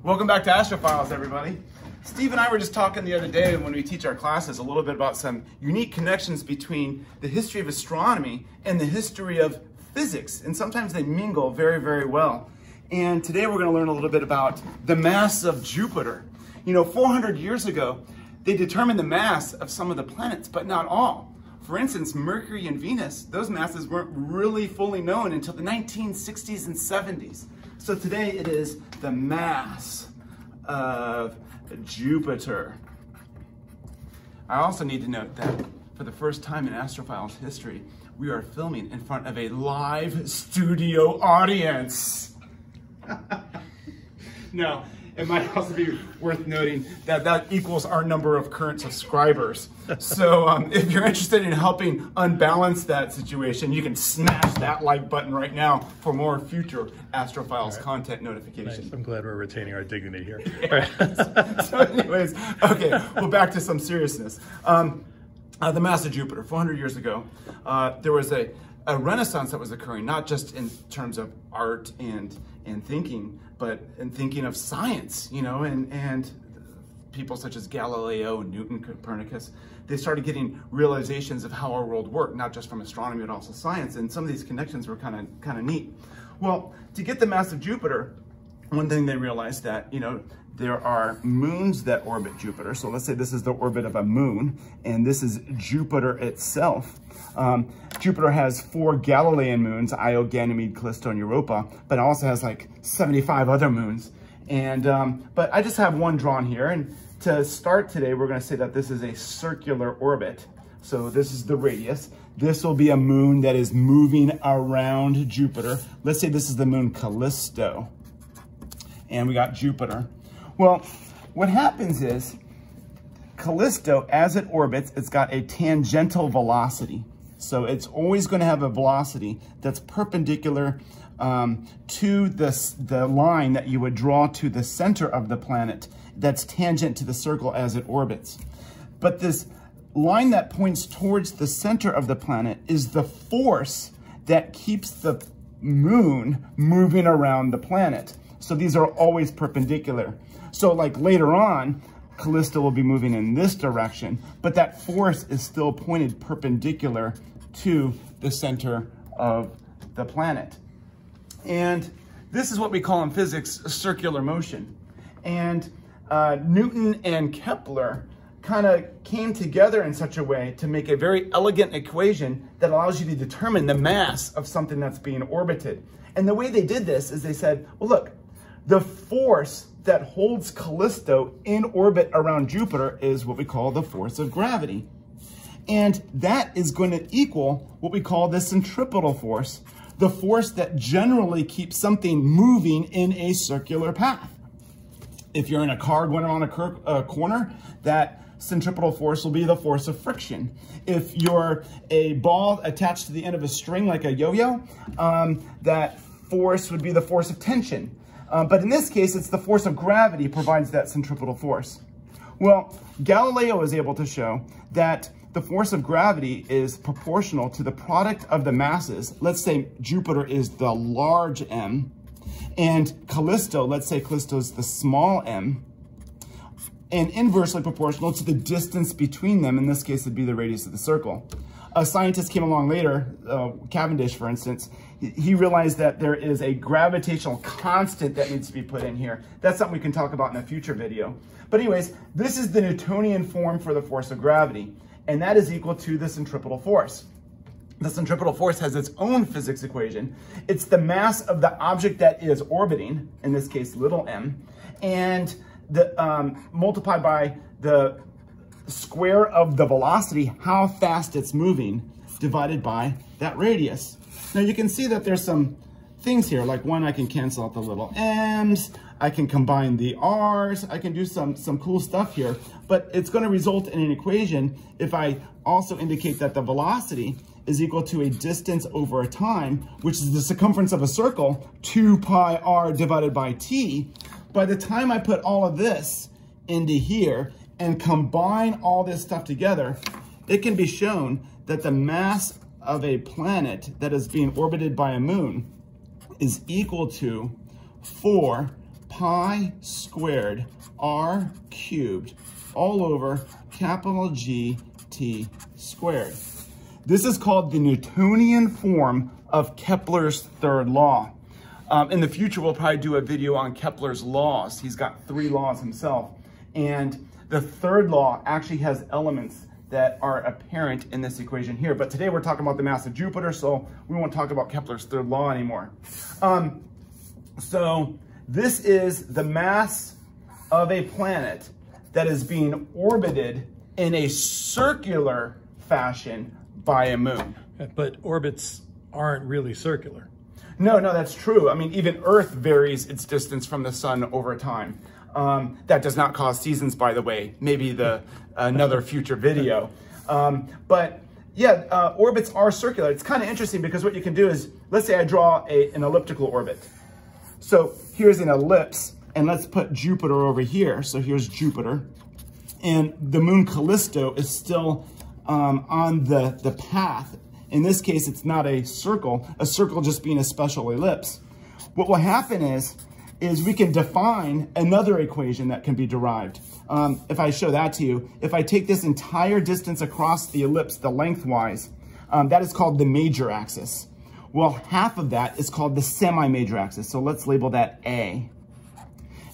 Welcome back to Astrophiles, everybody. Steve and I were just talking the other day when we teach our classes a little bit about some unique connections between the history of astronomy and the history of physics, and sometimes they mingle very, very well. And today we're going to learn a little bit about the mass of Jupiter. You know, 400 years ago, they determined the mass of some of the planets, but not all. For instance, Mercury and Venus, those masses weren't really fully known until the 1960s and 70s. So today it is the mass of Jupiter. I also need to note that for the first time in Astrophiles history, we are filming in front of a live studio audience. Now, it might also be worth noting that that equals our number of current subscribers. So if you're interested in helping unbalance that situation, you can smash that like button right now for more future Astrophiles content notifications. Nice. I'm glad we're retaining our dignity here. Yes. So anyways, okay, well, back to some seriousness. The mass of Jupiter, 400 years ago, there was a renaissance that was occurring, not just in terms of art and thinking, but in thinking of science, you know, and people such as Galileo, Newton, Copernicus, they started getting realizations of how our world worked, not just from astronomy, but also science, and some of these connections were kind of neat. Well, to get the mass of Jupiter, one thing they realized that, you know, there are moons that orbit Jupiter. So let's say this is the orbit of a moon, and this is Jupiter itself. Jupiter has 4 Galilean moons, Io, Ganymede, Callisto, and Europa, but it also has like 75 other moons. And but I just have one drawn here, and to start today, we're going to say that this is a circular orbit. So this is the radius. This will be a moon that is moving around Jupiter. Let's say this is the moon Callisto, and we got Jupiter. Well, what happens is Callisto, as it orbits, it's got a tangential velocity. So it's always going to have a velocity that's perpendicular to the line that you would draw to the center of the planet that's tangent to the circle as it orbits. But this line that points towards the center of the planet is the force that keeps the moon moving around the planet. So these are always perpendicular. So like later on, Callisto will be moving in this direction, but that force is still pointed perpendicular to the center of the planet. And this is what we call in physics circular motion. And Newton and Kepler kind of came together in such a way to make a very elegant equation that allows you to determine the mass of something that's being orbited. And the way they did this is they said, well, look, the force that holds Callisto in orbit around Jupiter is what we call the force of gravity. And that is going to equal what we call the centripetal force, the force that generally keeps something moving in a circular path. If you're in a car going around a corner, that centripetal force will be the force of friction. If you're a ball attached to the end of a string like a yo-yo, that force would be the force of tension. But in this case, it's the force of gravity provides that centripetal force. Well, Galileo was able to show that the force of gravity is proportional to the product of the masses. Let's say Jupiter is the large M, and Callisto, let's say Callisto is the small m, and inversely proportional to the distance between them. In this case, it'd be the radius of the circle. A scientist came along later, Cavendish, for instance. He realized that there is a gravitational constant that needs to be put in here. That's something we can talk about in a future video. But anyways, this is the Newtonian form for the force of gravity, and that is equal to the centripetal force. The centripetal force has its own physics equation. It's the mass of the object that is orbiting, in this case, little m, and multiplied by the square of the velocity, how fast it's moving, divided by that radius. Now you can see that there's some things here, like one, I can cancel out the little m's, I can combine the r's, I can do some cool stuff here, but it's going to result in an equation if I also indicate that the velocity is equal to a distance over a time, which is the circumference of a circle, 2 pi r divided by t. By the time I put all of this into here and combine all this stuff together, it can be shown that the mass of a planet that is being orbited by a moon is equal to 4 pi squared r cubed all over capital G t squared. This is called the Newtonian form of Kepler's third law. In the future, we'll probably do a video on Kepler's laws. He's got 3 laws himself. And the third law actually has elements that are apparent in this equation here. But today we're talking about the mass of Jupiter, so we won't talk about Kepler's third law anymore. So this is the mass of a planet that is being orbited in a circular fashion by a moon. But orbits aren't really circular. No, that's true. I mean, even Earth varies its distance from the sun over time. That does not cause seasons, by the way. Maybe another future video. But yeah, orbits are circular. It's kind of interesting because what you can do is, let's say I draw an elliptical orbit. So here's an ellipse, and let's put Jupiter over here. So here's Jupiter. And the moon Callisto is still on the path. In this case, it's not a circle just being a special ellipse. What will happen is we can define another equation that can be derived. If I show that to you, if I take this entire distance across the ellipse, the lengthwise, that is called the major axis. Well, half of that is called the semi-major axis. So let's label that A.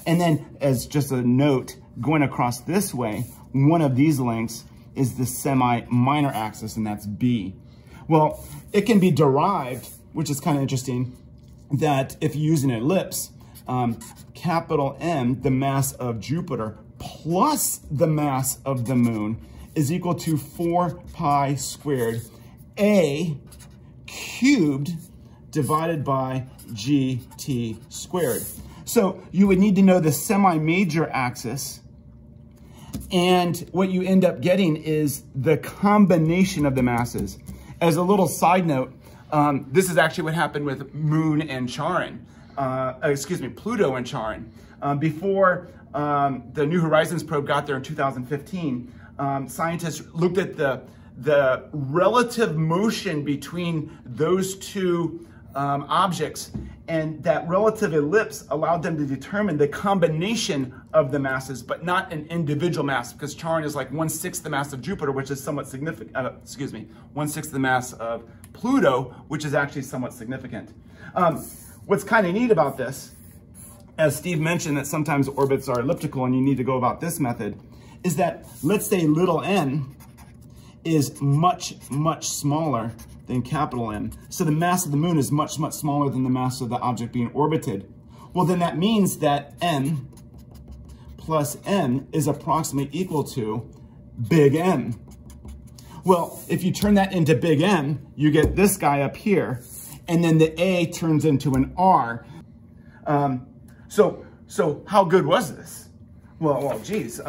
And then as just a note, going across this way, one of these lengths is the semi-minor axis, and that's B. Well, it can be derived, which is kind of interesting, that if you use an ellipse, capital M, the mass of Jupiter, plus the mass of the moon is equal to 4 pi squared A cubed divided by GT squared. So you would need to know the semi-major axis, and what you end up getting is the combination of the masses. As a little side note, this is actually what happened with Moon and Charon. Pluto and Charon. Before the New Horizons probe got there in 2015, scientists looked at the relative motion between those two objects, and that relative ellipse allowed them to determine the combination of the masses, but not an individual mass, because Charon is like 1/6 the mass of Jupiter, which is somewhat significant, 1/6 the mass of Pluto, which is actually somewhat significant. What's kind of neat about this, as Steve mentioned that sometimes orbits are elliptical and you need to go about this method, is that let's say little n is much, much smaller than capital M. So the mass of the moon is much, much smaller than the mass of the object being orbited. Well, then that means that M plus N is approximately equal to big M. Well, if you turn that into big M, you get this guy up here, and then the A turns into an R. So how good was this? Well, geez.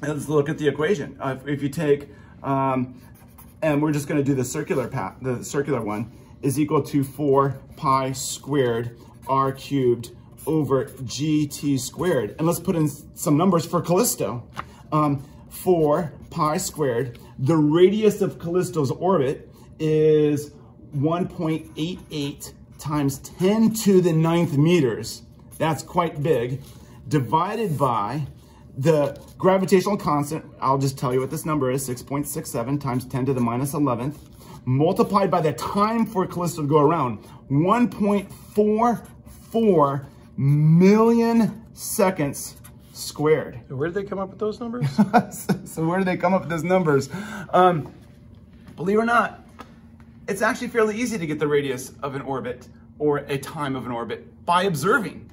Let's look at the equation. If you take, and we're just going to do the circular path, the circular one, is equal to 4 pi squared r cubed over gt squared. And let's put in some numbers for Callisto. 4 pi squared. The radius of Callisto's orbit is 1.88 times 10 to the 9th meters. That's quite big. Divided by the gravitational constant, I'll just tell you what this number is, 6.67 times 10 to the minus 11th, multiplied by the time for Callisto to go around, 1.44 million seconds squared. Where did they come up with those numbers? So where did they come up with those numbers? Believe it or not, it's actually fairly easy to get the radius of an orbit or a time of an orbit by observing.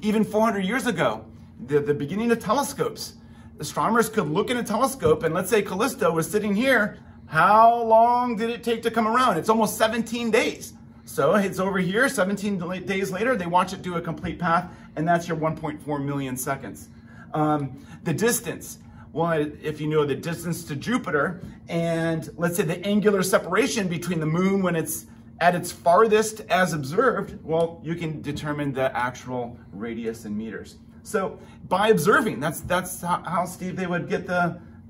Even 400 years ago, the beginning of telescopes, astronomers could look in a telescope and let's say Callisto was sitting here. How long did it take to come around? It's almost 17 days. So it's over here, 17 days later, they watch it do a complete path, and that's your 1.4 million seconds. The distance, well, if you know the distance to Jupiter, and let's say the angular separation between the moon when it's at its farthest as observed, well, you can determine the actual radius in meters. So by observing, that's how, Steve, they would get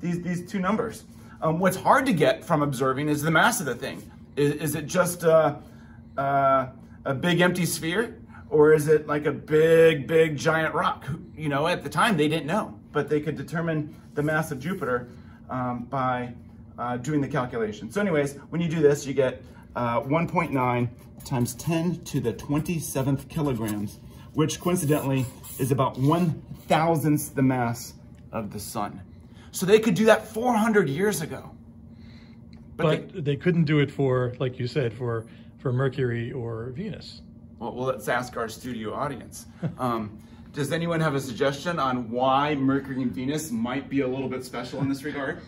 these two numbers. What's hard to get from observing is the mass of the thing. Is it just a big empty sphere, Or is it like a big, big giant rock? You know, at the time they didn't know, but they could determine the mass of Jupiter by doing the calculation. So anyways, when you do this, you get 1.9 times 10 to the 27th kilograms, which coincidentally is about 1,000th the mass of the sun. So they could do that 400 years ago. But they couldn't do it for, like you said, for Mercury or Venus. Well, let's ask our studio audience. Does anyone have a suggestion on why Mercury and Venus might be a little bit special in this regard?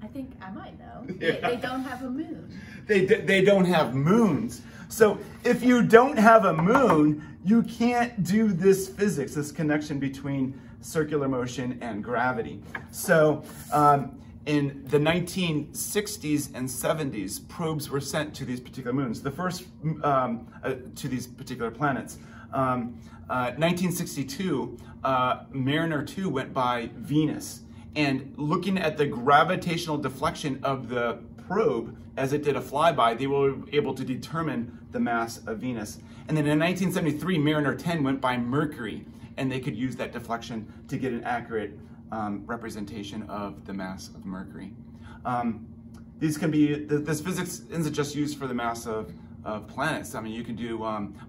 I think I might know. Yeah. They don't have a moon. They don't have moons. So if you don't have a moon, you can't do this physics, this connection between circular motion and gravity. So in the 1960s and 70s, probes were sent to these particular moons. The first to these particular planets. 1962, Mariner 2 went by Venus. And looking at the gravitational deflection of the probe as it did a flyby, they were able to determine the mass of Venus. And then in 1973, Mariner 10 went by Mercury, and they could use that deflection to get an accurate representation of the mass of Mercury. These can be, this physics isn't just used for the mass of planets. I mean, you can do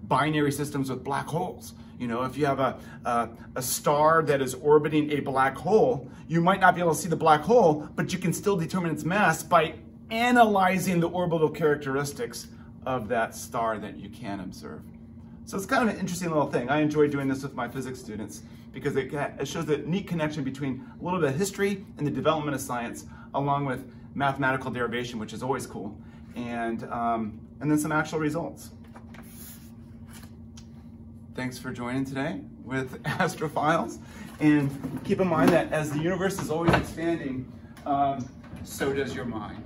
binary systems with black holes. You know, if you have a star that is orbiting a black hole, you might not be able to see the black hole, but you can still determine its mass by analyzing the orbital characteristics of that star that you can observe. So it's kind of an interesting little thing. I enjoy doing this with my physics students because it shows a neat connection between a little bit of history and the development of science, along with mathematical derivation, which is always cool, and then some actual results. Thanks for joining today with Astrophiles, and keep in mind that as the universe is always expanding, so does your mind.